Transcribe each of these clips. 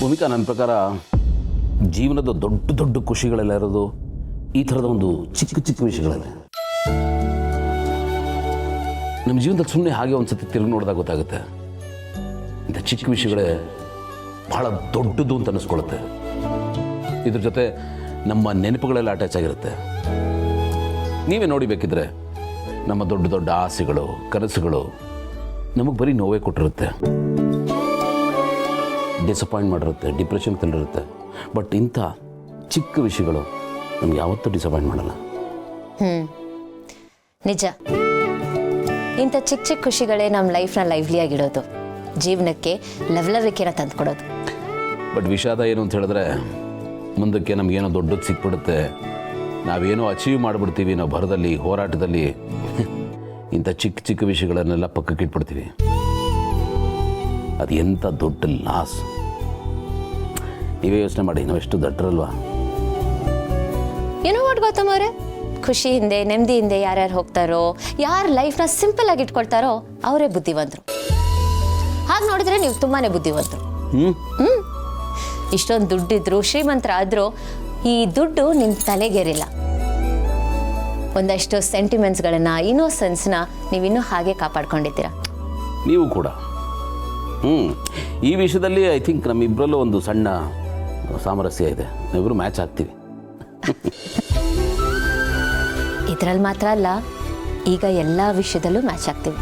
ಭೂಮಿಕಾ, ನನ್ನ ಪ್ರಕಾರ ಜೀವನದ ದೊಡ್ಡ ದೊಡ್ಡ ಖುಷಿಗಳೆಲ್ಲ ಇರೋದು ಈ ಥರದ ಒಂದು ಚಿಕ್ಕ ಚಿಕ್ಕ ವಿಷಯಗಳಲ್ಲೇ. ನಮ್ಮ ಜೀವನದಲ್ಲಿ ಸುಮ್ಮನೆ ಹಾಗೆ ಒಂದು ಸತಿ ತಿರುಗಿ ನೋಡಿದಾಗ ಗೊತ್ತಾಗುತ್ತೆ, ಇಂಥ ಚಿಕ್ಕ ವಿಷಯಗಳೇ ಬಹಳ ದೊಡ್ಡದು ಅಂತ ಅನ್ನಿಸ್ಕೊಳ್ಳುತ್ತೆ. ಇದ್ರ ಜೊತೆ ನಮ್ಮ ನೆನಪುಗಳೆಲ್ಲ ಅಟ್ಯಾಚ್ ಆಗಿರುತ್ತೆ. ನೀವೇ ನೋಡಿ, ಬೇಕಿದ್ರೆ ನಮ್ಮ ದೊಡ್ಡ ದೊಡ್ಡ ಆಸೆಗಳು, ಕನಸುಗಳು ನಮಗೆ ಬರೀ ನೋವೇ ಕೊಟ್ಟಿರುತ್ತೆ, ಡಿಸಪಾಯಿಂಟ್ ಮಾಡಿರುತ್ತೆ, ಡಿಪ್ರೆಷನ್ ತಂದಿರುತ್ತೆ. ಬಟ್ ಇಂಥ ಚಿಕ್ಕ ವಿಷಯಗಳು ನಮ್ಗೆ ಯಾವತ್ತೂ ಡಿಸಪಾಯಿಂಟ್ ಮಾಡಲ್ಲ. ನಿಜ, ಇಂಥ ಚಿಕ್ಕ ಚಿಕ್ಕ ಖುಷಿಗಳೇ ನಮ್ಮ ಲೈಫ್ನ ಲೈವ್ಲಿಯಾಗಿಡೋದು, ಜೀವನಕ್ಕೆ ಲವಲವಿಕೆನ ತಂದುಕೊಡೋದು. ಬಟ್ ವಿಷಾದ ಏನು ಅಂತ ಹೇಳಿದ್ರೆ, ಮುಂದಕ್ಕೆ ನಮಗೇನೋ ದೊಡ್ಡದು ಸಿಕ್ಬಿಡುತ್ತೆ, ನಾವೇನೋ ಅಚೀವ್ ಮಾಡಿಬಿಡ್ತೀವಿ, ನಾವು ಭರದಲ್ಲಿ ಹೋರಾಟದಲ್ಲಿ ಇಂಥ ಚಿಕ್ಕ ಚಿಕ್ಕ ವಿಷಯಗಳನ್ನೆಲ್ಲ ಪಕ್ಕಕ್ಕೆ ಇಟ್ಬಿಡ್ತೀವಿ. ಅದು ಎಂಥ ದೊಡ್ಡ ಲಾಸ್. ನೀವೇ ಯೋಚನೆ ಮಾಡಿ, ನಾವೆಷ್ಟು ದಡ್ಡರಲ್ವಾ? ಏನೋ ಒಟ್ಟು ಗೌತಮ್ ಅವರೇ, ಖುಷಿ ಹಿಂದೆ ನೆಮ್ಮದಿ ಹಿಂದೆ ಯಾರ್ಯಾರು ಹೋಗ್ತಾರೋ, ಯಾರು ಲೈಫ್ನ ಸಿಂಪಲ್ ಆಗಿ ಇಟ್ಕೊಳ್ತಾರೋ ಅವರೇ ಬುದ್ಧಿವಂತರು. ಹಾಗೆ ನೋಡಿದ್ರೆ ನೀವು ತುಂಬಾನೇ ಬುದ್ಧಿವಂತರು. ಇಷ್ಟೊಂದು ದುಡ್ಡಿದ್ರು, ಶ್ರೀಮಂತರಾದ್ರೂ ಈ ದುಡ್ಡು ನಿಮ್ಮ ತಲೆಗೇರಿಲ್ಲ. ಒಂದಷ್ಟು ಸೆಂಟಿಮೆಂಟ್ಸ್ಗಳನ್ನ, ಇನ್ನೋಸೆನ್ಸ್ನ ನೀವಿನ್ನೂ ಹಾಗೆ ಕಾಪಾಡ್ಕೊಂಡಿದ್ದೀರಾ. ನೀವು ಕೂಡ ಈ ವಿಷಯದಲ್ಲಿ ಐ ಥಿಂಕ್ ನಮ್ಮಿಬ್ಬರಲ್ಲೂ ಒಂದು ಸಣ್ಣ ಸಾಮರಸ್ಯ ಇದೆ. ನಾವಿಬ್ಬರು ಮ್ಯಾಚ್ ಆಗ್ತೀವಿ. ಇದರಲ್ಲಿ ಮಾತ್ರ ಅಲ್ಲ, ಈಗ ಎಲ್ಲ ವಿಷಯದಲ್ಲೂ ಮ್ಯಾಚ್ ಆಗ್ತೀವಿ.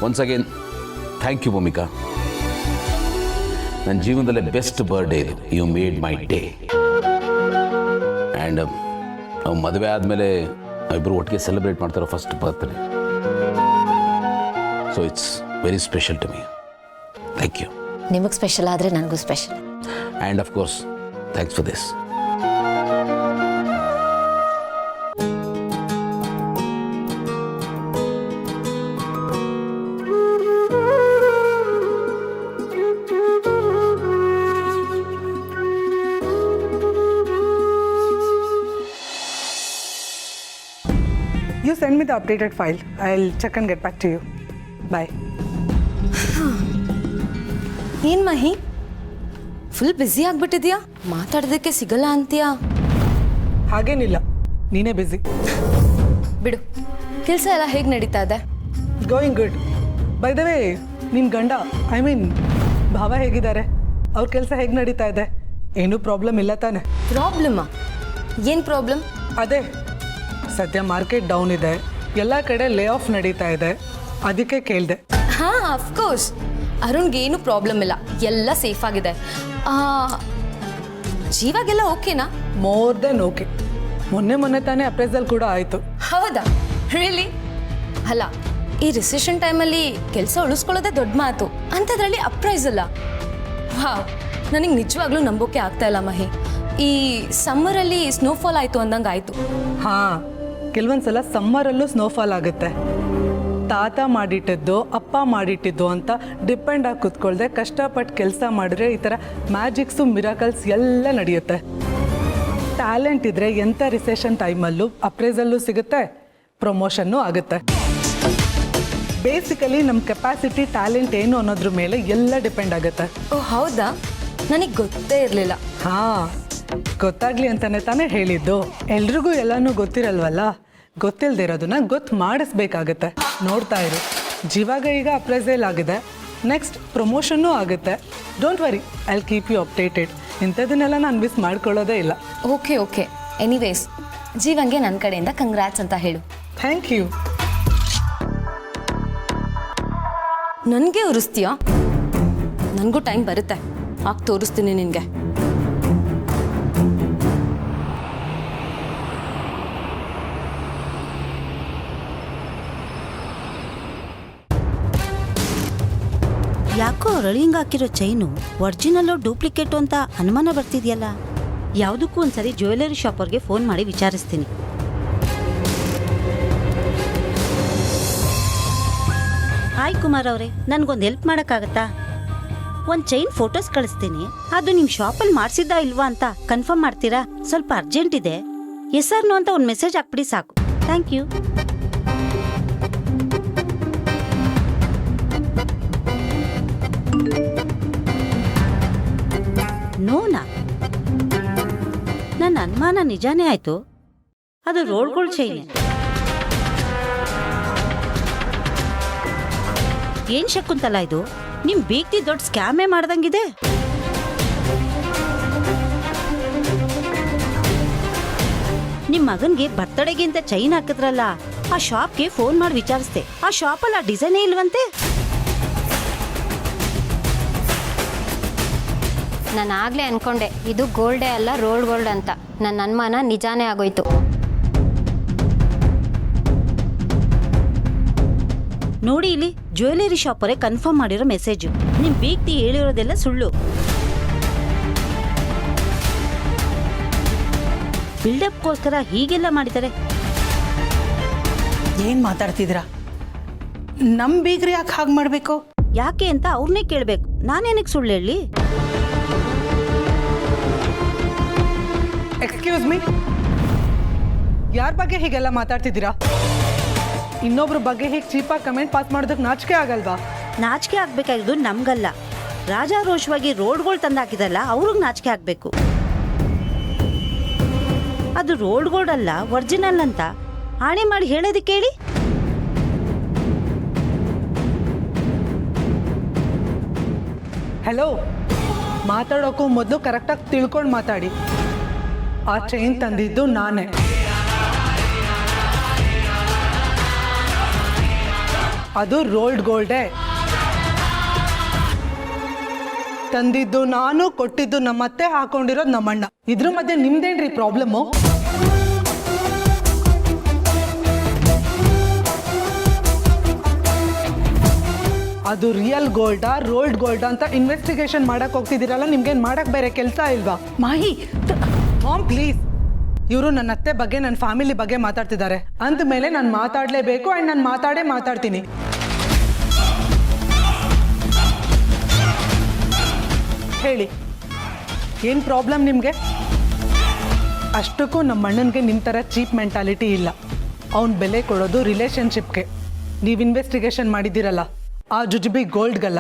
Once again thank you Bhoomika. ನನ್ನ ಜೀವನದಲ್ಲೇ ಬೆಸ್ಟ್ ಬರ್ಡೇ ಇದು. You made my day. And ನಾವು ಮದುವೆ ಆದಮೇಲೆ ನಾವಿಬ್ಬರು ಒಟ್ಟಿಗೆ ಸೆಲೆಬ್ರೇಟ್ ಮಾಡ್ತಾರೋ first birthday. So it's very special to me. Thank you. ನಿಮಗೆ ಸ್ಪೆಷಲ್ ಆದರೆ ನನಗೂ special. And of course thanks for this. You send me the updated file. I'll check and get back to you. Bye. ಏನು ಮಹಿ, full busy ಆಗ್ಬಿಟ್ಟಿದ್ಯಾ? ಮಾತಾಡೋದಕ್ಕೆ ಸಿಗಲ್ಲ ಅಂತೀಯಾ? ಹಾಗೇನಿಲ್ಲ, ನೀನೇ busy. ಬಿಡು, ಕೆಲಸ ಎಲ್ಲ ಹೇಗೆ ನಡೀತಾ ಇದೆ? Going good. By the way, ನಿನ್ನ ಗಂಡ ಭಾವ ಹೇಗಿದ್ದಾರೆ? ಅವ್ರ ಕೆಲಸ ಹೇಗೆ ನಡೀತಾ ಇದೆ? ಏನೂ ಪ್ರಾಬ್ಲಮ್ ಇಲ್ಲ ತಾನೆ? ಪ್ರಾಬ್ಲಮ್ಮಾ? ಏನು ಪ್ರಾಬ್ಲಮ್? ಅದೇ, ಸದ್ಯ ಮಾರ್ಕೆಟ್ ಡೌನ್ ಇದೆ, ಎಲ್ಲ ಕಡೆ ಲೇ ಆಫ್ ನಡೀತಾ ಇದೆ, ಅದಕ್ಕೆ ಕೇಳಿದೆ. ಹಾಂ, ಅಫ್ಕೋರ್ಸ್. ಅರುಣ್ಗೆ ಏನು ಪ್ರಾಬ್ಲಮ್ ಇಲ್ಲ, ಎಲ್ಲ ಸೇಫ್ ಆಗಿದೆ. ಜೀವಾಗೆಲ್ಲ ಓಕೆನಾ? More than okay. ಮೊನ್ನೆ ತಾನೇ ಅಪ್ರೈಸಲ್ ಕೂಡ ಆಯಿತು. ಹೌದಾ? ರಿಯಲಿ? ಅಲ್ಲ, ಈ ರಿಸೆಷನ್ ಟೈಮಲ್ಲಿ ಕೆಲಸ ಉಳಿಸ್ಕೊಳ್ಳೋದೇ ದೊಡ್ಡ ಮಾತು, ಅಂಥದ್ರಲ್ಲಿ ಅಪ್ರೈಸಲ್ಲ. ವಾವ್, ನನಗೆ ನಿಜವಾಗ್ಲೂ ನಂಬೋಕೆ ಆಗ್ತಾ ಇಲ್ಲ ಮಹಿ. ಈ ಸಮ್ಮರಲ್ಲಿ ಸ್ನೋಫಾಲ್ ಆಯಿತು ಅಂದಂಗೆ ಆಯಿತು. ಹಾಂ, ಕೆಲವೊಂದ್ಸಲ ಸಮ್ಮರಲ್ಲೂ ಸ್ನೋಫಾಲ್ ಆಗುತ್ತೆ. ತಾತ ಮಾಡಿಟ್ಟಿದ್ದು, ಅಪ್ಪ ಮಾಡಿಟ್ಟಿದ್ದು ಅಂತ ಡಿಪೆಂಡ್ ಆಗಿ ಕೂತ್ಕೊಳ್ದೆ ಕಷ್ಟಪಟ್ಟು ಕೆಲಸ ಮಾಡಿದ್ರೆ ಈ ಥರ ಮ್ಯಾಜಿಕ್ಸು, ಮಿರಾಕಲ್ಸ್ ಎಲ್ಲ ನಡೆಯುತ್ತೆ. ಟ್ಯಾಲೆಂಟ್ ಇದ್ದರೆ ಎಂಥ ರಿಸೆಷನ್ ಟೈಮಲ್ಲೂ ಅಪ್ರೈಸಲ್ಲೂ ಸಿಗುತ್ತೆ, ಪ್ರಮೋಷನ್ನು ಆಗುತ್ತೆ. ಬೇಸಿಕಲಿ ನಮ್ಮ ಕೆಪಾಸಿಟಿ, ಟ್ಯಾಲೆಂಟ್ ಏನು ಅನ್ನೋದ್ರ ಮೇಲೆ ಎಲ್ಲ ಡಿಪೆಂಡ್ ಆಗುತ್ತೆ. ಓ ಹೌದಾ? ನನಗೆ ಗೊತ್ತೇ ಇರಲಿಲ್ಲ. ಹಾಂ, ಗೊತ್ತಾಗ್ಲಿ ಅಂತಾನೆ ತಾನೇ ಹೇಳಿದ್ದು. ಎಲ್ರಿಗೂ ಎಲ್ಲನೂ ಗೊತ್ತಿರಲ್ವಲ್ಲ, ಗೊತ್ತಿಲ್ಲದಿರೋದನ್ನ ಗೊತ್ತು ಮಾಡಿಸ್ಬೇಕಾಗತ್ತೆ. ನೋಡ್ತಾ ಇರು, ಜೀವಾಗ ಈಗ ಅಪ್ರೈಸಲ್ ಆಗಿದೆ, ನೆಕ್ಸ್ಟ್ ಪ್ರಮೋಷನ್ನೂ ಆಗುತ್ತೆ. Don't worry, I will keep you updated. ಇಂಥದನ್ನೆಲ್ಲ ನಾನು ಮಿಸ್ ಮಾಡ್ಕೊಳ್ಳೋದೇ ಇಲ್ಲ. Okay okay. ಎನಿವೇಸ್, ಜೀವಂಗೆ ನನ್ನ ಕಡೆಯಿಂದ ಕಂಗ್ರ್ಯಾಟ್ಸ್ ಅಂತ ಹೇಳು. Thank you. ನನಗೆ ಉರಿಸ್ತೀಯಾ? ನನಗೂ ಟೈಮ್ ಬರುತ್ತೆ, ಆಗ ತೋರಿಸ್ತೀನಿ ನಿನಗೆ. ಯಾಕೋ ರಳಿಂಗ್ ಹಾಕಿರೋ ಚೈನು ಒರಿಜಿನಲ್ಲೋ ಡೂಪ್ಲಿಕೇಟು ಅಂತ ಅನುಮಾನ ಬರ್ತಿದ್ಯಲ್ಲ. ಯಾವುದಕ್ಕೂ ಒಂದ್ಸರಿ ಜ್ಯುವೆಲರಿ ಶಾಪರ್ಗೆ ಫೋನ್ ಮಾಡಿ ವಿಚಾರಿಸ್ತೀನಿ. ಹಾಯ್ ಕುಮಾರ್ ಅವರೇ, ನನಗೊಂದು ಹೆಲ್ಪ್ ಮಾಡೋಕ್ಕಾಗತ್ತಾ? ಒಂದು ಚೈನ್ ಫೋಟೋಸ್ ಕಳಿಸ್ತೀನಿ, ಅದು ನಿಮ್ಮ ಶಾಪಲ್ಲಿ ಮಾಡಿಸಿದ್ದ ಇಲ್ವಾ ಅಂತ ಕನ್ಫರ್ಮ್ ಮಾಡ್ತೀರಾ? ಸ್ವಲ್ಪ ಅರ್ಜೆಂಟ್ ಇದೆ. ಎಸ್ ಆರ್ ನೋ ಅಂತ ಒಂದು ಮೆಸೇಜ್ ಹಾಕ್ಬಿಡಿ ಸಾಕು. Thank you. ನೋನಾ? ನನ್ನ ಅನುಮಾನ ನಿಜಾನೇ ಆಯ್ತು. ಅದು ರೋಲ್ಡ್ ಚೈನ್. ಏನ್ ಶಕುಂತಲ ಇದು? ನಿಮ್ ಬೀಗ್ತಿ ದೊಡ್ಡ ಸ್ಕ್ಯಾಮೇ ಮಾಡ್ದಂಗಿದೆ. ನಿಮ್ ಮಗನ್ಗೆ ಬರ್ತಡೆಗೆ ಅಂತ ಚೈನ್ ಹಾಕಿದ್ರಲ್ಲ, ಆ ಶಾಪ್ಗೆ ಫೋನ್ ಮಾಡಿ ವಿಚಾರಿಸ್ದೆ. ಆ ಶಾಪಲ್ಲಿ ಆ ಡಿಸೈನೇ ಇಲ್ವಂತೆ. ನಾನು ಆಗಲೇ ಅನ್ಕೊಂಡೆ ಇದು ಗೋಲ್ಡೇ ಅಲ್ಲ ರೋಲ್ಡ್ ಗೋಲ್ಡ್ ಅಂತ. ನನ್ನ ಅನುಮಾನ ನಿಜಾನೇ ಆಗೋಯ್ತು. ನೋಡಿ ಇಲ್ಲಿ ಜ್ಯುವೆಲರಿ ಶಾಪ್ ಅವರೇ ಕನ್ಫರ್ಮ್ ಮಾಡಿರೋ ಮೆಸೇಜು. ನಿಮ್ ಬೀಗ್ತಿ ಹೇಳಿರೋದೆಲ್ಲ ಸುಳ್ಳು. ಬಿಲ್ಡಪ್ಗೋಸ್ಕರ ಹೀಗೆಲ್ಲ ಮಾಡಿದ್ದಾರೆ. ಏನ್ ಮಾತಾಡ್ತಿದ್ದೀರಾ? ನಮ್ ಬೀಗ್ರಿ ಯಾಕೆ ಹಾಗೆ ಮಾಡ್ಬೇಕು? ಯಾಕೆ ಅಂತ ಅವ್ರನ್ನೇ ಕೇಳ್ಬೇಕು. ನಾನೇನಕ್ಕೆ ಸುಳ್ಳು ಹೇಳಿ? ಎಕ್ಸ್ಕ್ಯೂಸ್ ಮೀ, ಯಾರ ಬಗ್ಗೆ ಹೀಗೆಲ್ಲ ಮಾತಾಡ್ತಿದ್ದೀರಾ? ಇನ್ನೊಬ್ರ ಬಗ್ಗೆ ಹೀಗೆ ಚೀಪಾಗಿ ಕಮೆಂಟ್ ಪಾಸ್ ಮಾಡೋದಕ್ಕೆ ನಾಚಿಕೆ ಆಗಲ್ವಾ? ನಾಚಿಕೆ ಆಗ್ಬೇಕಾಗಿದ್ದು ನಮ್ಗಲ್ಲ. ರಾಜಾರೋಷವಾಗಿ ರೋಡ್ಗಳು ತಂದಾಕಿದಲ್ಲ, ಅವ್ರಿಗೆ ನಾಚಿಕೆ ಆಗ್ಬೇಕು. ಅದು ರೋಲ್ಡ್ ಗೋಲ್ಡ್ ಅಲ್ಲ, ಒರಿಜಿನಲ್ ಅಂತ ಆಣೆ ಮಾಡಿ ಹೇಳೋದಕ್ಕೆ ಹೇಳಿ. ಹೆಲೋ, ಮಾತಾಡೋಕ್ಕೂ ಮೊದಲು ಕರೆಕ್ಟಾಗಿ ತಿಳ್ಕೊಂಡು ಮಾತಾಡಿ. ಆ ಚೈನ್ ತಂದಿದ್ದು ನಾನೇ. ಅದು ರೋಲ್ಡ್ ಗೋಲ್ಡೇ. ತಂದಿದ್ದು ನಾನು, ಕೊಟ್ಟಿದ್ದು ನಮ್ಮತ್ತೆ, ಹಾಕೊಂಡಿರೋದು ನಮ್ಮಣ್ಣ. ಇದ್ರ ಮಧ್ಯೆ ನಿಮ್ದೇನ್ರಿ ಪ್ರಾಬ್ಲಮ್ಮು? ಅದು ರಿಯಲ್ ಗೋಲ್ಡಾ ರೋಲ್ಡ್ ಗೋಲ್ಡಾ ಅಂತ ಇನ್ವೆಸ್ಟಿಗೇಷನ್ ಮಾಡಕ್ ಹೋಗ್ತಿದ್ದೀರಲ್ಲ, ನಿಮ್ಗೇನು ಮಾಡಕ್ ಬೇರೆ ಕೆಲಸ ಇಲ್ವಾ? ಮಾಹಿ, ಮಾಮ್ ಪ್ಲೀಸ್, ಇವರು ನನ್ನ ಅತ್ತೆ ಬಗ್ಗೆ ನನ್ನ ಫ್ಯಾಮಿಲಿ ಬಗ್ಗೆ ಮಾತಾಡ್ತಿದ್ದಾರೆ ಅಂದಮೇಲೆ ನಾನು ಮಾತಾಡಲೇಬೇಕು. ಆ್ಯಂಡ್ ನಾನು ಮಾತಾಡ್ತೀನಿ. ಹೇಳಿ, ಏನು ಪ್ರಾಬ್ಲಮ್ ನಿಮಗೆ? ಅಷ್ಟಕ್ಕೂ ನಮ್ಮ ಅಣ್ಣನಿಗೆ ನಿಮ್ಮ ಥರ ಚೀಪ್ ಮೆಂಟಾಲಿಟಿ ಇಲ್ಲ. ಅವ್ನ ಬೆಲೆ ಕೊಡೋದು ರಿಲೇಷನ್ಶಿಪ್ಗೆ. ನೀವು ಇನ್ವೆಸ್ಟಿಗೇಷನ್ ಮಾಡಿದ್ದೀರಲ್ಲ, ಆ ಜುಜುಬಿ ಗೋಲ್ಡ್ಗಲ್ಲ.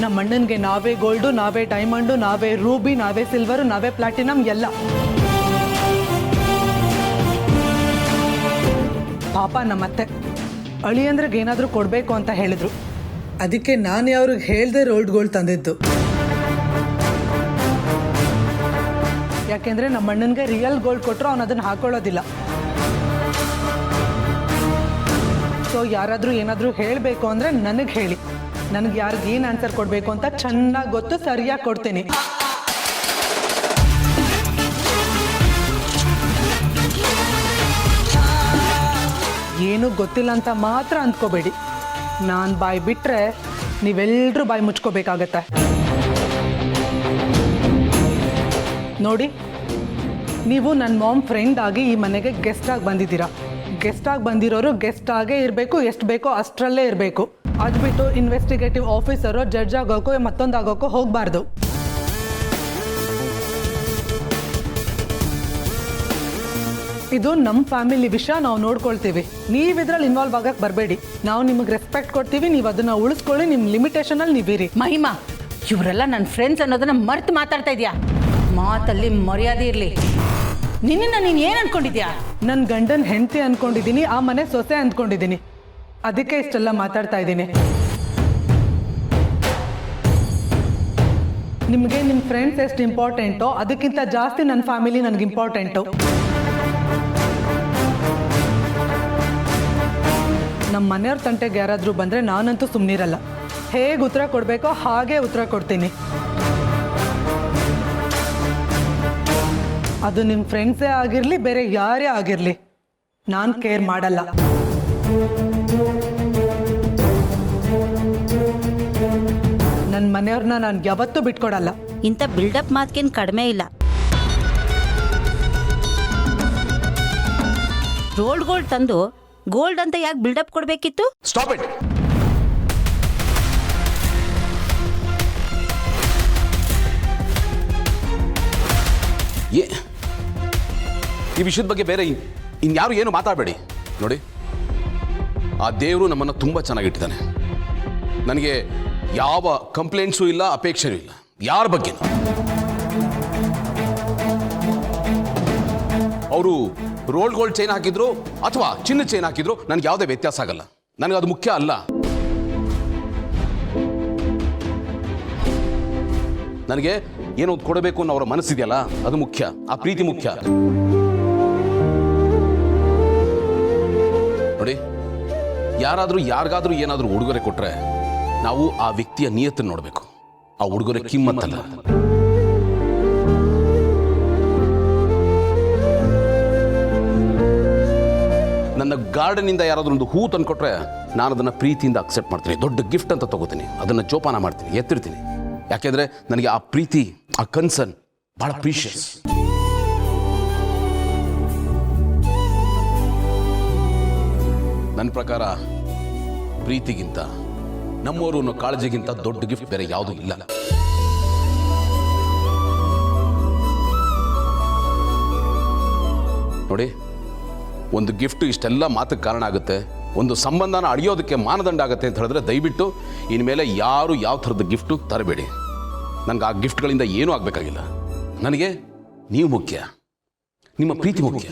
ನಮ್ಮ ಅಣ್ಣನಿಗೆ ನಾವೇ ಗೋಲ್ಡು, ನಾವೇ ಡೈಮಂಡು, ನಾವೇ ರೂಬಿ, ನಾವೇ ಸಿಲ್ವರು, ನಾವೇ ಪ್ಲಾಟಿನಮ್ ಎಲ್ಲ. ಪಾಪ ನಮ್ಮತ್ತೆ ಅಳಿಯಂದ್ರಿಗೆ ಏನಾದರೂ ಕೊಡಬೇಕು ಅಂತ ಹೇಳಿದ್ರು. ಅದಕ್ಕೆ ನಾನು ಅವ್ರಿಗೆ ಹೇಳ್ದೆ ರೋಲ್ಡ್ ಗೋಲ್ಡ್ ತಂದಿದ್ದು. ಯಾಕೆಂದರೆ ನಮ್ಮ ಅಣ್ಣನಿಗೆ ರಿಯಲ್ ಗೋಲ್ಡ್ ಕೊಟ್ಟರು ಅವನು ಅದನ್ನು ಹಾಕೊಳ್ಳೋದಿಲ್ಲ. ಸೊ ಯಾರಾದರೂ ಏನಾದರೂ ಹೇಳಬೇಕು ಅಂದರೆ ನನಗೆ ಹೇಳಿ. ನನಗೆ ಯಾರಿಗೆ ಏನು ಆನ್ಸರ್ ಕೊಡಬೇಕು ಅಂತ ಚೆನ್ನಾಗಿ ಗೊತ್ತು, ಸರಿಯಾಗಿ ಕೊಡ್ತೀನಿ. ಏನೂ ಗೊತ್ತಿಲ್ಲ ಅಂತ ಮಾತ್ರ ಅಂದ್ಕೋಬೇಡಿ. ನಾನು ಬಾಯಿ ಬಿಟ್ಟರೆ ನೀವೆಲ್ಲರೂ ಬಾಯಿ ಮುಚ್ಕೋಬೇಕಾಗತ್ತೆ. ನೋಡಿ, ನೀವು ನನ್ನ ಮಾಮ್ ಫ್ರೆಂಡ್ ಆಗಿ ಈ ಮನೆಗೆ ಗೆಸ್ಟಾಗಿ ಬಂದಿದ್ದೀರಾ. ಗೆಸ್ಟಾಗಿ ಬಂದಿರೋರು ಗೆಸ್ಟ್ ಆಗೇ ಇರಬೇಕು, ಎಷ್ಟು ಬೇಕೋ ಅಷ್ಟರಲ್ಲೇ ಇರಬೇಕು. ಅದು ಬಿಟ್ಟು ಇನ್ವೆಸ್ಟಿಗೇಟಿವ್ ಆಫೀಸರು ಜಡ್ಜ್ ಆಗೋಕ್ಕೋ ಮತ್ತೊಂದು ಆಗೋಕ್ಕೋ ಹೋಗಬಾರ್ದು. ಇದು ನಮ್ಮ ಫ್ಯಾಮಿಲಿ ವಿಷಯ, ನಾವು ನೋಡ್ಕೊಳ್ತೀವಿ. ನೀವು ಇದ್ರಲ್ಲಿ ಇನ್ವಾಲ್ವ್ ಆಗಕ್ಕೆ ಬರಬೇಡಿ. ನಾವು ನಿಮಗೆ ರೆಸ್ಪೆಕ್ಟ್ ಕೊಡ್ತೀವಿ, ನೀವು ಅದನ್ನು ಉಳಿಸ್ಕೊಳ್ಳಿ. ನಿಮ್ಮ ಲಿಮಿಟೇಷನಲ್ಲಿ ನೀವಿರಿ. ಮಹಿಮಾ, ಇವರೆಲ್ಲ ನನ್ನ ಫ್ರೆಂಡ್ಸ್ ಅನ್ನೋದನ್ನ ಮರ್ತು ಮಾತಾಡ್ತಾ ಇದೆಯಾ? ಮಾತಲ್ಲಿ ಮರ್ಯಾದೆ ಇರಲಿ. ನಿನ್ನ ನೀನು ಏನು ಅನ್ಕೊಂಡಿದ್ಯಾ? ನನ್ನ ಗಂಡನ ಹೆಂಡತಿ ಅಂದ್ಕೊಂಡಿದ್ದೀನಿ, ಆ ಮನೆ ಸೊಸೆ ಅಂದ್ಕೊಂಡಿದ್ದೀನಿ. ಅದಕ್ಕೆ ಇಷ್ಟೆಲ್ಲ ಮಾತಾಡ್ತಾ ಇದ್ದೀನಿ. ನಿಮಗೆ ನಿಮ್ಮ ಫ್ರೆಂಡ್ಸ್ ಎಷ್ಟು ಇಂಪಾರ್ಟೆಂಟೋ ಅದಕ್ಕಿಂತ ಜಾಸ್ತಿ ನನ್ನ ಫ್ಯಾಮಿಲಿ ನನಗೆ ಇಂಪಾರ್ಟೆಂಟು. ನಮ್ಮ ಮನೆಯವ್ರ ತಂಟೆಗೆ ಯಾರಾದರೂ ಬಂದರೆ ನಾನಂತೂ ಸುಮ್ಮನಿರಲ್ಲ. ಹೇಗೆ ಉತ್ತರ ಕೊಡಬೇಕೋ ಹಾಗೆ ಉತ್ತರ ಕೊಡ್ತೀನಿ. ಅದು ನಿಮ್ಮ ಫ್ರೆಂಡ್ಸೇ ಆಗಿರಲಿ, ಬೇರೆ ಯಾರೇ ಆಗಿರಲಿ, ನಾನು ಕೇರ್ ಮಾಡಲ್ಲ. ನನ್ನ ಮನೆಯವ್ರನ್ನ ನಾನು ಯಾವತ್ತೂ ಬಿಟ್ಕೊಡಲ್ಲ. ಇಂಥ ಬಿಲ್ಡಪ್ ಮಾತ್ಕೇನು ಕಡಿಮೆ ಇಲ್ಲ. ರೋಲ್ಡ್ ಗೋಲ್ಡ್ ತಂದು ಗೋಲ್ಡ್ ಅಂತ ಯಾಕೆ ಬಿಲ್ಡಪ್ ಕೊಡಬೇಕಿತ್ತು? Stop it. ಈ ವಿಷಯದ ಬಗ್ಗೆ ಬೇರೆ ಇನ್ಯಾರು ಏನು ಮಾತಾಡಬೇಡಿ. ನೋಡಿ, ಆ ದೇವರು ನಮ್ಮನ್ನು ತುಂಬ ಚೆನ್ನಾಗಿಟ್ಟಿದ್ದಾನೆ. ನನಗೆ ಯಾವ ಕಂಪ್ಲೇಂಟ್ಸು ಇಲ್ಲ, ಅಪೇಕ್ಷೆನೂ ಇಲ್ಲ ಯಾರ ಬಗ್ಗೆ. ಅವರು ರೋಲ್ಡ್ ಗೋಲ್ಡ್ ಚೈನ್ ಹಾಕಿದ್ರು ಅಥವಾ ಚಿನ್ನ ಚೈನ್ ಹಾಕಿದ್ರು ನನಗೆ ಯಾವುದೇ ವ್ಯತ್ಯಾಸ ಆಗಲ್ಲ. ನನಗೆ ಅದು ಮುಖ್ಯ ಅಲ್ಲ. ನನಗೆ ಏನೋ ಕೊಡಬೇಕು ಅನ್ನೋ ಅವರ ಮನಸ್ಸಿದೆಯಲ್ಲ, ಅದು ಮುಖ್ಯ. ಆ ಪ್ರೀತಿ ಮುಖ್ಯ. ನೋಡಿ, ಯಾರಾದರೂ ಯಾರಿಗಾದ್ರೂ ಏನಾದರೂ ಉಡುಗೊರೆ ಕೊಟ್ರೆ ನಾವು ಆ ವ್ಯಕ್ತಿಯ ನಿಯತ್ತನ್ನು ನೋಡಬೇಕು, ಆ ಉಡುಗೊರೆ ಕಿಮ್ಮತ್ತಲ್ಲ. ನನ್ನ ಗಾರ್ಡನಿಂದ ಯಾರಾದರೂ ಒಂದು ಹೂ ತಂದುಕೊಟ್ರೆ ನಾನು ಅದನ್ನು ಪ್ರೀತಿಯಿಂದ ಅಕ್ಸೆಪ್ಟ್ ಮಾಡ್ತೀನಿ. ದೊಡ್ಡ ಗಿಫ್ಟ್ ಅಂತ ತಗೋತೀನಿ, ಅದನ್ನು ಜೋಪಾನ ಮಾಡ್ತೀನಿ, ಎತ್ತಿರ್ತೀನಿ. ಯಾಕೆಂದರೆ ನನಗೆ ಆ ಪ್ರೀತಿ, ಆ ಕನ್ಸರ್ನ್ ಬಹಳ ಪ್ರೀಷಿಯಸ್. ನನ್ನ ಪ್ರಕಾರ ಪ್ರೀತಿಗಿಂತ, ನಮ್ಮವರು ಅನ್ನೋ ಕಾಳಜಿಗಿಂತ ದೊಡ್ಡ ಗಿಫ್ಟ್ ಬೇರೆ ಯಾವುದೂ ಇಲ್ಲ. ನೋಡಿ, ಒಂದು ಗಿಫ್ಟ್ ಇಷ್ಟೆಲ್ಲ ಮಾತಕ್ಕೆ ಕಾರಣ ಆಗುತ್ತೆ, ಒಂದು ಸಂಬಂಧನ ಅಳಿಯೋದಕ್ಕೆ ಮಾನದಂಡ ಆಗುತ್ತೆ ಅಂತ ಹೇಳಿದ್ರೆ ದಯವಿಟ್ಟು ಇನ್ಮೇಲೆ ಯಾರು ಯಾವ ಥರದ ಗಿಫ್ಟು ತರಬೇಡಿ. ನನಗೆ ಆ ಗಿಫ್ಟ್ಗಳಿಂದ ಏನೂ ಆಗಬೇಕಾಗಿಲ್ಲ. ನನಗೆ ನೀವು ಮುಖ್ಯ, ನಿಮ್ಮ ಪ್ರೀತಿ ಮುಖ್ಯ.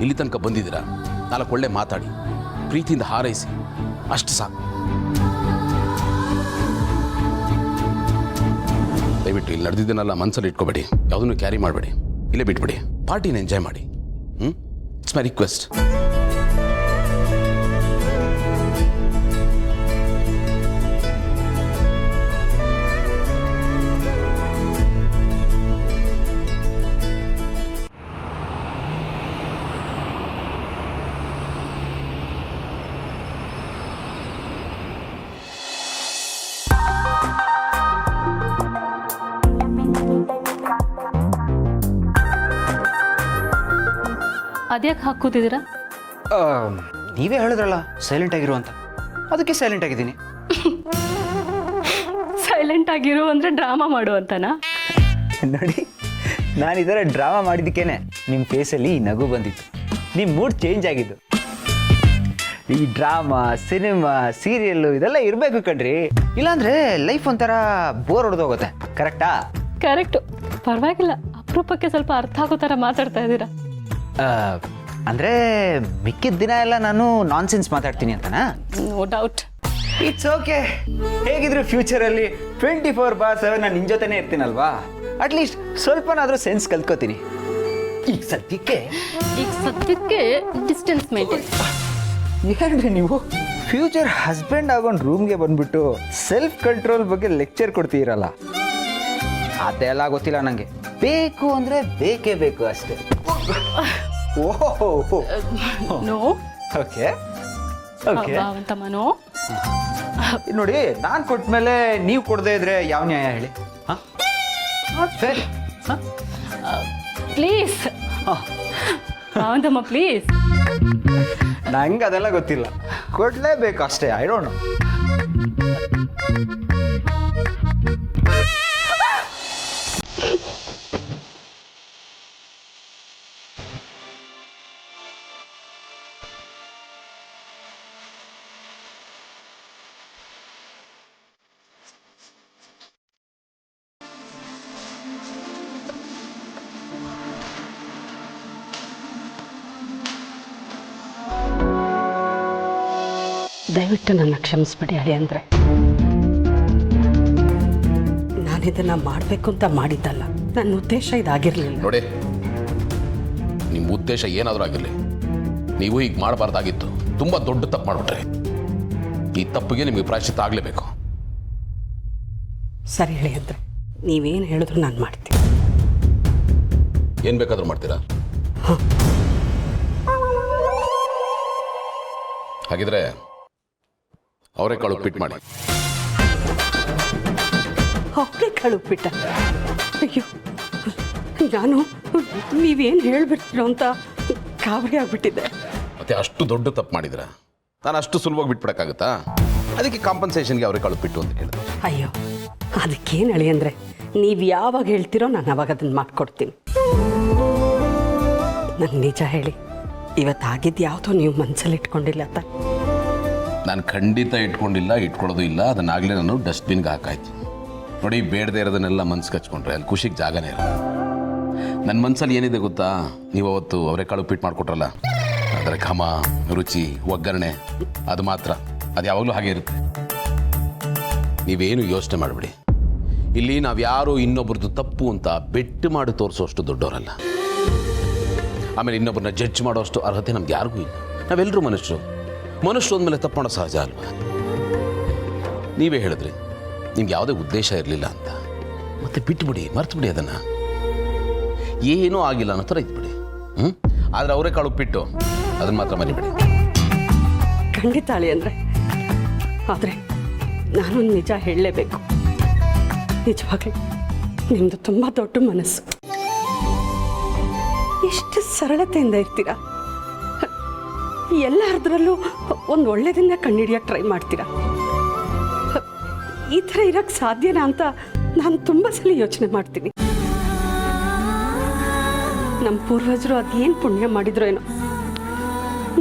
ಇಲ್ಲಿ ತನಕ ಬಂದಿದ್ದೀರಾ, 4 ಒಳ್ಳೆ ಮಾತಾಡಿ, ಪ್ರೀತಿಯಿಂದ ಹಾರೈಸಿ, ಅಷ್ಟು ಸಾಕು. ದಯವಿಟ್ಟು ಇಲ್ಲಿ ನಡೆದಿದ್ದನ್ನೆಲ್ಲ ಮನಸ್ಸಲ್ಲಿ ಇಟ್ಕೋಬೇಡಿ, ಯಾವುದನ್ನು ಕ್ಯಾರಿ ಮಾಡಬೇಡಿ, ಇಲ್ಲೇ ಬಿಟ್ಬಿಡಿ, ಪಾರ್ಟಿನ ಎಂಜಾಯ್ ಮಾಡಿ. It's my request. ಅದ್ಯಾಕೆ ಹಾಕೂತಿದ್ದೀರಾ? ನೀವೇ ಹೇಳಿದ್ರಲ್ಲ ಸೈಲೆಂಟ್ ಆಗಿರು ಅಂತ, ಅದಕ್ಕೆ ಸೈಲೆಂಟ್ ಆಗಿದ್ದೀನಿ. ಸೈಲೆಂಟ್ ಆಗಿರು ಅಂದರೆ ಡ್ರಾಮಾ ಮಾಡು ಅಂತನಾ? ನೋಡಿ, ನಾನು ಇದರ ಡ್ರಾಮಾ ಮಾಡಿದ್ದಕ್ಕೇನೆ ನಿಮ್ಮ ಫೇಸಲ್ಲಿ ಈ ನಗು ಬಂದಿತ್ತು, ನಿಮ್ಮ ಮೂಡ್ ಚೇಂಜ್ ಆಗಿದ್ದು. ಈ ಡ್ರಾಮಾ, ಸಿನಿಮಾ, ಸೀರಿಯಲ್ಲು ಇದೆಲ್ಲ ಇರಬೇಕು ಕಣ್ರಿ, ಇಲ್ಲಾಂದರೆ ಲೈಫ್ ಒಂಥರ ಬೋರ್ ಹೊಡೆದೋಗುತ್ತೆ. ಕರೆಕ್ಟಾ? ಕರೆಕ್ಟು, ಪರವಾಗಿಲ್ಲ. ಅಪರೂಪಕ್ಕೆ ಸ್ವಲ್ಪ ಅರ್ಥ ಆಗೋ ಥರ ಮಾತಾಡ್ತಾ ಇದ್ದೀರಾ. ಅಂದರೆ ಮಿಕ್ಕಿದ ದಿನ ಎಲ್ಲ ನಾನು ನಾನ್ಸೆನ್ಸ್ ಮಾತಾಡ್ತೀನಿ ಅಂತನಾ? No doubt. It's okay. ಹೇಗಿದ್ರು ಫ್ಯೂಚರಲ್ಲಿ 24/7 ನಾನು ನಿನ್ನ ಜೊತೆನೇ ಇರ್ತೀನಲ್ವಾ, ಅಟ್ಲೀಸ್ಟ್ ಸ್ವಲ್ಪನಾದರೂ ಸೆನ್ಸ್ ಕಲ್ತ್ಕೋತೀನಿ. ಈಗ ಸದ್ಯಕ್ಕೆ ಡಿಸ್ಟೆನ್ಸ್ ಮೇಂಟೈನ್. ಏನ್ರಿ ನೀವು ಫ್ಯೂಚರ್ ಹಸ್ಬೆಂಡ್ ಆಗೋನ್ ರೂಮ್ಗೆ ಬಂದ್ಬಿಟ್ಟು ಸೆಲ್ಫ್ ಕಂಟ್ರೋಲ್ ಬಗ್ಗೆ ಲೆಕ್ಚರ್ ಕೊಡ್ತೀರಲ್ಲ, ಅದೆಲ್ಲ ಗೊತ್ತಿಲ್ಲ ನನಗೆ. ಬೇಕು ಅಂದರೆ ಬೇಕೇ ಬೇಕು ಅಷ್ಟೇ. ಓಹೋ, ನೋ. Okay okay ಭಾವಂತಮ್ಮನೋ. ನೋಡಿ, ನಾನು ಕೊಟ್ಮೇಲೆ ನೀವು ಕೊಡದೇ ಇದ್ರೆ ಯಾವ ನ್ಯಾಯ ಹೇಳಿ? ಹಾಂ, ಸರಿ. ಪ್ಲೀಸ್ ಭಾವಂತಮ್ಮ, ಪ್ಲೀಸ್. ನಂಗೆ ಅದೆಲ್ಲ ಗೊತ್ತಿಲ್ಲ, ಕೊಡಲೇಬೇಕು ಅಷ್ಟೇ. I don't know. ದಯವಿಟ್ಟು ನನ್ನ ಕ್ಷಮಿಸ್ಬಿಡಿ ಅಳಿ. ಅಂದರೆ ನಾನಿದನ್ನು ಮಾಡಬೇಕು ಅಂತ ಮಾಡಿದ್ದಲ್ಲ, ನನ್ನ ಉದ್ದೇಶ ಇದಾಗಿರಲಿಲ್ಲ. ನೋಡಿ, ನಿಮ್ಮ ಉದ್ದೇಶ ಏನಾದರೂ ಆಗಿರಲಿ, ನೀವು ಹೀಗೆ ಮಾಡಬಾರ್ದಾಗಿತ್ತು. ತುಂಬ ದೊಡ್ಡ ತಪ್ಪು ಮಾಡಿಬಿಟ್ರೆ ಈ ತಪ್ಪಿಗೆ ನಿಮಗೆ ಪ್ರಾಯಶ್ಚಿತ್ತ ಆಗಲೇಬೇಕು. ಸರಿ ಹೇಳಿ ಅಂದರೆ ನೀವೇನು ಹೇಳಿದ್ರು ನಾನು ಮಾಡ್ತೀನಿ. ಏನು ಬೇಕಾದರೂ ಮಾಡ್ತೀರಾ? ಹಾಗಿದ್ರೆ ಅವರೆಕಾಳು ಉಪ್ಪಿಟ್ಟು ಮಾಡಿ. ಅವರೆಕಾಳು ಉಪ್ಪಿಟ್ಟ? ಅಯ್ಯೋ, ನಾನು ನೀವೇನು ಹೇಳ್ಬಿಡ್ತೀರೋ ಅಂತ ಗಾಬರಿ ಆಗ್ಬಿಟ್ಟಿದ್ದೆ. ಮತ್ತೆ ಅಷ್ಟು ದೊಡ್ಡ ತಪ್ಪು ಮಾಡಿದ್ರ ನಾನು ಅಷ್ಟು ಸುಲಭವಾಗಿ ಬಿಟ್ಬಿಡಕ್ಕಾಗತ್ತಾ? ಅದಕ್ಕೆ ಕಾಂಪನ್ಸೇಷನ್ಗೆ ಅವರೆಕಾಳು ಉಪ್ಪಿಟ್ಟು ಅಂತ ಕೇಳಿದೆ. ಅಯ್ಯೋ, ಅದಕ್ಕೇನು ಹೇಳಿ ಅಂದರೆ ನೀವು ಯಾವಾಗ ಹೇಳ್ತೀರೋ ನಾನು ಅವಾಗ ಅದನ್ನು ಮಾಡಿಕೊಡ್ತೀನಿ. ನಂಗೆ ನಿಜ ಹೇಳಿ, ಇವತ್ತಾಗಿದ್ದು ಯಾವುದೋ ನೀವು ಮನಸ್ಸಲ್ಲಿ ಇಟ್ಕೊಂಡಿಲ್ಲ ತಾನೆ? ನಾನು ಖಂಡಿತ ಇಟ್ಕೊಳ್ಳೋದು ಇಲ್ಲ. ಅದನ್ನಾಗಲೇ ನಾನು ಡಸ್ಟ್ಬಿನ್ಗೆ ಹಾಕಾಯ್ತು. ನೋಡಿ, ಬೇಡದೇ ಇರೋದನ್ನೆಲ್ಲ ಮನ್ಸು ಕಚ್ಕೊಂಡ್ರೆ ಅಲ್ಲಿ ಖುಷಿಗೆ ಜಾಗನೇ ಇರಲ್ಲ. ನನ್ನ ಮನಸ್ಸಲ್ಲಿ ಏನಿದೆ ಗೊತ್ತಾ, ನೀವು ಅವತ್ತು ಅವರೆಕಾಳು ಉಪ್ಪಿಟ್ಟು ಮಾಡಿಕೊಟ್ರಲ್ಲ, ಅದರ ಘಮ, ರುಚಿ, ಒಗ್ಗರಣೆ, ಅದು ಮಾತ್ರ ಅದು ಯಾವಾಗಲೂ ಹಾಗೆ ಇರುತ್ತೆ. ನೀವೇನು ಯೋಚನೆ ಮಾಡಿಬಿಡಿ. ಇಲ್ಲಿ ನಾವು ಯಾರು ಇನ್ನೊಬ್ರದ್ದು ತಪ್ಪು ಅಂತ ಬೆಟ್ಟು ಮಾಡಿ ತೋರಿಸೋಷ್ಟು ದೊಡ್ಡವರಲ್ಲ. ಆಮೇಲೆ ಇನ್ನೊಬ್ಬರನ್ನ ಜಡ್ಜ್ ಮಾಡೋಷ್ಟು ಅರ್ಹತೆ ನಮ್ಗೆ ಯಾರಿಗೂ ಇಲ್ಲ. ನಾವೆಲ್ಲರೂ ಮನುಷ್ಯರು ಅಂದಮೇಲೆ ತಪ್ಪು ಮಾಡೋ ಸಹಜ ಅಲ್ವಾ? ನೀವೇ ಹೇಳಿದ್ರಿ ನಿಮ್ಗೆ ಯಾವುದೇ ಉದ್ದೇಶ ಇರಲಿಲ್ಲ ಅಂತ. ಮತ್ತೆ ಬಿಟ್ಟುಬಿಡಿ, ಮರ್ತುಬಿಡಿ, ಅದನ್ನು ಏನೂ ಆಗಿಲ್ಲ ಅನ್ನೋ ಥರ ಇದ್ಬಿಡಿ. ಆದರೆ ಅವರೇ ಉಪ್ಪಿಟ್ಟು ಅದನ್ನು ಮಾತ್ರ ಮರಿಬೇಡಿ. ಖಂಡಿತ ಅಳಿ ಅಂದರೆ, ಆದರೆ ನಾನೊಂದು ನಿಜ ಹೇಳಲೇಬೇಕು. ನಿಜವಾಗ್ಲೂ ನಿಮ್ಮದು ತುಂಬ ದೊಡ್ಡ ಮನಸ್ಸು. ಎಷ್ಟು ಸರಳತೆಯಿಂದ ಇರ್ತೀರಾ. ಎಲ್ಲರದ್ರಲ್ಲೂ ಒಂದು ಒಳ್ಳೆಯದನ್ನ ಕಂಡುಹಿಡಿಯೋಕ್ಕೆ ಟ್ರೈ ಮಾಡ್ತೀರಾ. ಈ ಥರ ಇರೋಕ್ಕೆ ಸಾಧ್ಯನಾ ಅಂತ ನಾನು ತುಂಬ ಸಲ ಯೋಚನೆ ಮಾಡ್ತೀನಿ. ನಮ್ಮ ಪೂರ್ವಜರು ಅದೇನು ಪುಣ್ಯ ಮಾಡಿದ್ರು ಏನೋ,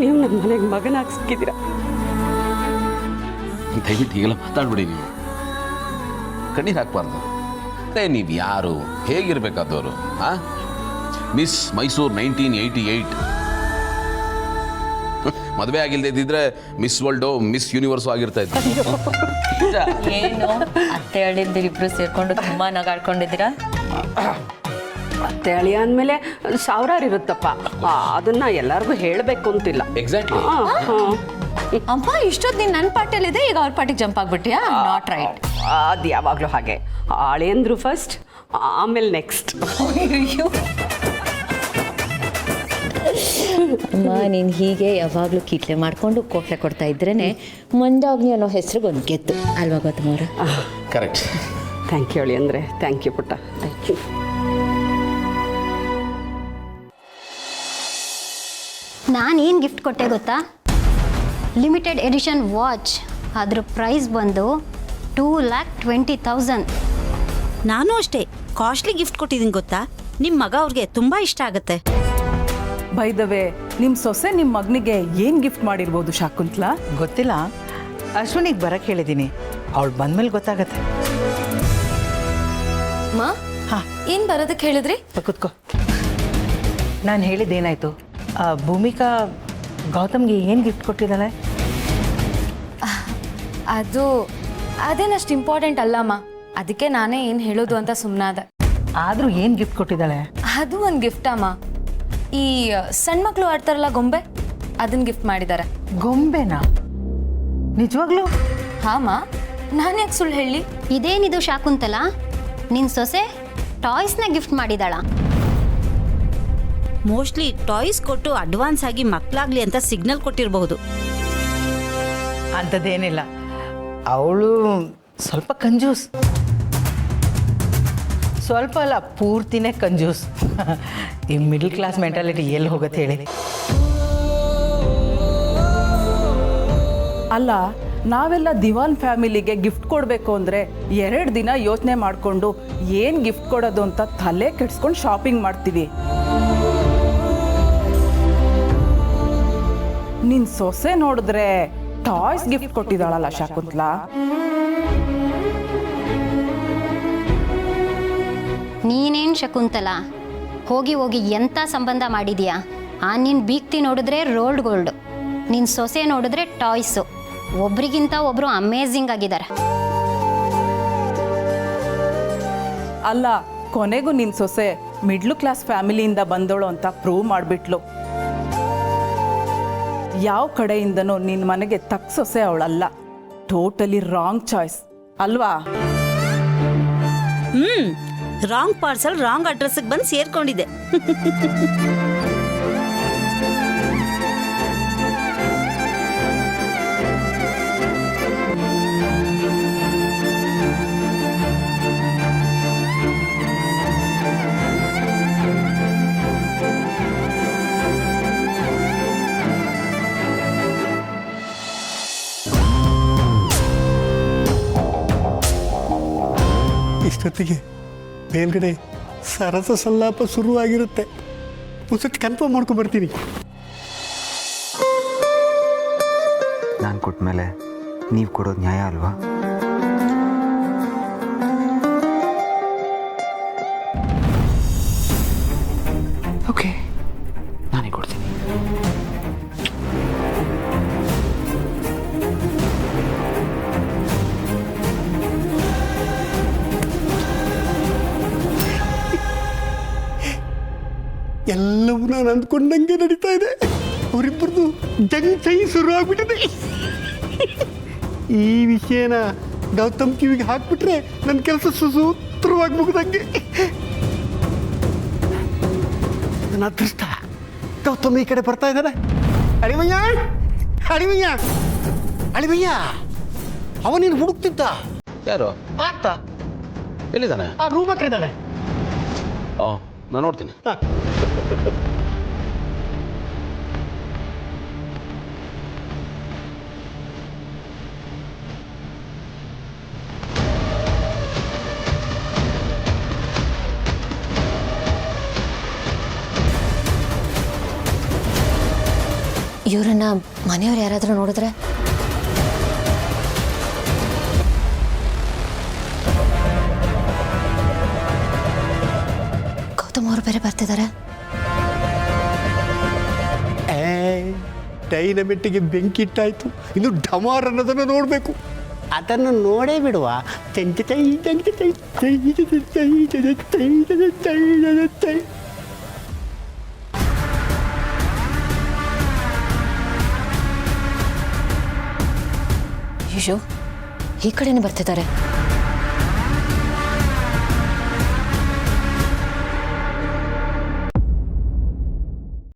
ನೀವು ನಮ್ಮ ಮನೆಗೆ ಮಗನಾಗಿ ಸಿಕ್ಕಿದ್ದೀರಾ. ದಯವಿಟ್ಟು ಈಗೆಲ್ಲ ಮಾತಾಡ್ಬಿಡಿ. ನೀವು ಕಣ್ಣೀರು ಹಾಕ್ಬಾರ್ದು. ನೀವು ಯಾರು, ಹೇಗಿರ್ಬೇಕಾದವರು? ಮಿಸ್ ಮೈಸೂರು 1988. ಮದುವೆ ಆಗಿಲ್ಲದೆ ಇದ್ದಿದ್ರೆ ಮಿಸ್ ವರ್ಲ್ಡು, ಮಿಸ್ ಯೂನಿವರ್ಸು ಆಗಿರ್ತಾ ಇತ್ತು. ಏನು ಅತ್ತೆ ಹೇಳಿದ್ದಿರಿಬ್ರು ಸೇರ್ಕೊಂಡು ತುಂಬಾ ನಗಾಡ್ಕೊಂಡಿದ್ದೀರಾ? ಅತ್ತೆ ಅಳಿಯ ಅಂದಮೇಲೆ ಸಾವಿರಾರು ಇರುತ್ತಪ್ಪ, ಅದನ್ನ ಎಲ್ಲರಿಗೂ ಹೇಳಬೇಕು ಅಂತಿಲ್ಲ. ಎಕ್ಸಾಕ್ಟ್ಲಿ. ಅಮ್ಮ, ಇಷ್ಟೊತ್ತು ನೀನು ನನ್ನ ಪಾರ್ಟಿಯಲ್ಲಿದೆ, ಈಗ ಅವ್ರ ಪಾರ್ಟಿಗೆ ಜಂಪ್ ಆಗ್ಬಿಟ್ಟಿಯಾ? Not right. ಅದು ಯಾವಾಗಲೂ ಹಾಗೆ, ಆಳೆಂದ್ರು ಫಸ್ಟ್, ಆಮೇಲೆ ನೆಕ್ಸ್ಟ್. ಅಮ್ಮ, ನೀನು ಹೀಗೆ ಯಾವಾಗಲೂ ಕೀಟ್ಲೆ ಮಾಡಿಕೊಂಡು ಕೋಟ್ಲೆ ಕೊಡ್ತಾ ಇದ್ರೇನೆ ಮಂದಾಗ್ನಿ ಅನ್ನೋ ಹೆಸರಿಗೆ ಒಂದು ಗೆದ್ದು ಅಲ್ವಾ ಗೌತಮವ್ರ? ಕರೆಕ್ಟ್. ಥ್ಯಾಂಕ್ ಯು ಅಳಿ ಅಂದರೆ. ಥ್ಯಾಂಕ್ ಯು ಪುಟ್ಟ, ಥ್ಯಾಂಕ್ ಯು. ನಾನೇನು ಗಿಫ್ಟ್ ಕೊಟ್ಟೆ ಗೊತ್ತಾ? Limited edition watch. ಅದ್ರ ಪ್ರೈಸ್ ಬಂದು 2,20,000. ನಾನು ಅಷ್ಟೇ ಕಾಸ್ಟ್ಲಿ ಗಿಫ್ಟ್ ಕೊಟ್ಟಿದ್ದೀನಿ ಗೊತ್ತಾ? ನಿಮ್ಮ ಮಗ ಅವ್ರಿಗೆ ತುಂಬ ಇಷ್ಟ ಆಗುತ್ತೆ. ಬೈ ದ ವೇ, ನಿಮ್ಮ ಸೊಸೆ ನಿಮ್ಮ ಮಗನಿಗೆ ಏನು ಗಿಫ್ಟ್ ಮಾಡಿರ್ಬೋದು ಶಾಕುಂತ್ಲಾ? ಗೊತ್ತಿಲ್ಲ, ಅಶ್ವಿನಿಗೆ ಬರಕ್ಕೆ ಹೇಳಿದ್ದೀನಿ. ಅವಳು ಬಂದ್ಮೇಲೆ ಗೊತ್ತಾಗತ್ತೆ. ಮಾ ಹಾಂ, ಏನು ಬರೋದಕ್ಕೆ ಹೇಳಿದ್ರಿ? ಕೂತ್ಕೋ. ನಾನು ಹೇಳಿದ್ದೇನಾಯಿತು? ಭೂಮಿಕಾ ಗೌತಮ್ಗೆ ಏನು ಗಿಫ್ಟ್ ಕೊಟ್ಟಿದ್ದಾಳೆ? ಅದೇನಷ್ಟು ಇಂಪಾರ್ಟೆಂಟ್ ಅಲ್ಲಮ್ಮ. ಅದಕ್ಕೆ ನಾನೇ ಏನು ಹೇಳೋದು ಅಂತ ಸುಮ್ಮನಾದೆ. ಆದರೂ ಏನು ಗಿಫ್ಟ್ ಕೊಟ್ಟಿದ್ದಾಳೆ? ಅದು ಒಂದು ಗಿಫ್ಟ್ ಅಮ್ಮ. ಈ ಸಣ್ಣ ಮಕ್ಕಳು ಆಡ್ತಾರಲ್ಲ ಗೊಂಬೆ, ಅದನ್ನ ಗಿಫ್ಟ್ ಮಾಡಿದ್ದಾರೆ. ಗೊಂಬೆನಾ? ನಿಜವಾಗ್ಲೂ? ಹಾಂ, ನಾನು ಯಾಕೆ ಸುಳ್ಳು ಹೇಳಿ? ಇದೇನಿದು ಶಾಕುಂತಲ, ನಿನ್ನ ಸೊಸೆ ಟಾಯ್ಸ್ನ ಗಿಫ್ಟ್ ಮಾಡಿದಾಳ? ಮೋಸ್ಟ್ಲಿ ಟಾಯ್ಸ್ ಕೊಟ್ಟು ಅಡ್ವಾನ್ಸ್ ಆಗಿ ಮಕ್ಕಳಾಗ್ಲಿ ಅಂತ ಸಿಗ್ನಲ್ ಕೊಟ್ಟಿರಬಹುದು. ಅಂಥದ್ದೇನಿಲ್ಲ, ಅವಳು ಸ್ವಲ್ಪ ಕಂಜೂಸ್. ಸ್ವಲ್ಪ ಅಲ್ಲ, ಪೂರ್ತಿನೇ ಕಂಜೂಸ್. ಈ ಮಿಡಲ್ ಕ್ಲಾಸ್ ಮೆಂಟಾಲಿಟಿ ಎಲ್ಲಿ ಹೋಗುತ್ತೆ ಹೇಳಿ? ಅಲ್ಲ, ನಾವೆಲ್ಲ ದಿವಾನ್ ಫ್ಯಾಮಿಲಿಗೆ ಗಿಫ್ಟ್ ಕೊಡಬೇಕು ಅಂದರೆ 2 ದಿನ ಯೋಚನೆ ಮಾಡಿಕೊಂಡು ಏನು ಗಿಫ್ಟ್ ಕೊಡೋದು ಅಂತ ತಲೆ ಕೆಡ್ಸ್ಕೊಂಡು ಶಾಪಿಂಗ್ ಮಾಡ್ತೀವಿ. ನಿನ್ನ ಸೊಸೆ ನೋಡಿದ್ರೆ ಟಾಯ್ಸ್ ಗಿಫ್ಟ್ ಕೊಟ್ಟಿದ್ದಾಳಲ್ಲ ಶಾಕುಂತ್ಲಾ? ನೀನೇನು ಶಕುಂತಲ, ಹೋಗಿ ಹೋಗಿ ಎಂಥ ಸಂಬಂಧ ಮಾಡಿದ್ಯಾ? ನಿನ್ನ ಬೀಕ್ತಿ ನೋಡಿದ್ರೆ ರೋಲ್ಡ್ ಗೋಲ್ಡ್, ನಿನ್ನ ಸೊಸೆ ನೋಡಿದ್ರೆ ಟಾಯ್ಸು. ಒಬ್ರಿಗಿಂತ ಒಬ್ರು ಅಮೇಝಿಂಗ್ ಆಗಿದ್ದಾರೆ. ಅಲ್ಲ, ಕೊನೆಗೂ ನಿನ್ನ ಸೊಸೆ ಮಿಡ್ಲ್ ಕ್ಲಾಸ್ ಫ್ಯಾಮಿಲಿಯಿಂದ ಬಂದವಳು ಅಂತ ಪ್ರೂವ್ ಮಾಡಿಬಿಟ್ಲು. ಯಾವ ಕಡೆಯಿಂದನೂ ನಿನ್ನ ಮನೆಗೆ ತಕ್ಕ ಸೊಸೆ ಅವಳಲ್ಲ. ಟೋಟಲಿ ರಾಂಗ್ ಚಾಯ್ಸ್ ಅಲ್ವಾ? ರಾಂಗ್ ಪಾರ್ಸಲ್ ರಾಂಗ್ ಅಡ್ರೆಸ್ಗೆ ಬಂದು ಸೇರ್ಕೊಂಡಿದೆ. ಇಷ್ಟೊತ್ತಿಗೆ ಮೇಲ್ಗಡೆ ಸರಸ ಸಲ್ಲಾಪ ಶುರುವಾಗಿರುತ್ತೆ. ಒಂದ್ಸತಿ ಕನ್ಫರ್ಮ್ ಮಾಡ್ಕೊಂಡ್ಬರ್ತೀನಿ. ನಾನು ಕೊಟ್ಮೇಲೆ ನೀವು ಕೊಡೋದು ನ್ಯಾಯ ಅಲ್ವಾ? ಓಕೆ, ನಾನೇ ಕೊಡ್ತೀನಿ. ಎಲ್ಲವೂ ನಾನು ಅಂದ್ಕೊಂಡಂಗೆ ನಡೀತಾ ಇದೆ. ಅವರಿಬ್ಬರದು ಜಂಗ್ ಚೈ ಶುರು ಆಗ್ಬಿಟ್ಟಿದೆ. ಈ ವಿಷಯನ ಗೌತಮ್ ಕಿವಿಗೆ ಹಾಕ್ಬಿಟ್ರೆ ನನ್ನ ಕೆಲಸ ಸೂತ್ರವಾಗಿ ಮುಗಿದಂಗೆ. ನನ್ನ ಅದೃಷ್ಟ ಗೌತಮ್ ಈ ಕಡೆ ಬರ್ತಾ ಇದ್ದಾನೆ. ಅಳಿಮಯ್ಯ, ಅಳಿಮಯ್ಯ, ಅಳಿಮಯ್ಯ, ಅವನೇನು ಹುಡುಕ್ತಿದ್ದ? ಯಾರು? ಆತ ಎಲ್ಲಿದ್ದಾನೆ? ಆ ರೂಮ್ ಹತ್ರ ಇದ್ದಾನೆ. ನಾನು ನೋಡ್ತೀನಿ. ಇವರನ್ನ ಮನೆಯವ್ರು ಯಾರಾದರೂ ನೋಡಿದ್ರೆ? ಗೌತಮ್ ಅವರು ಬೇರೆ ಬರ್ತಿದ್ದಾರೆ. ಡೈನಮೆಟ್ಟಿಗೆ ಬೆಂಕಿ ಇಟ್ಟಾಯ್ತು. ಇನ್ನು ಢಮಾರ್ ಅನ್ನೋದನ್ನು ನೋಡಬೇಕು. ಅದನ್ನು ನೋಡೇ ಬಿಡುವ. ಚಂಚ ಚೈ ಚಂಚ ಚೈ ಚೈ ಚೈ ಚೈ ಚೈ ಚೈ ಚೈ. ಅಯ್ಯೋ, ಈ ಕಡೆನೇ ಬರ್ತಿದ್ದಾರೆ.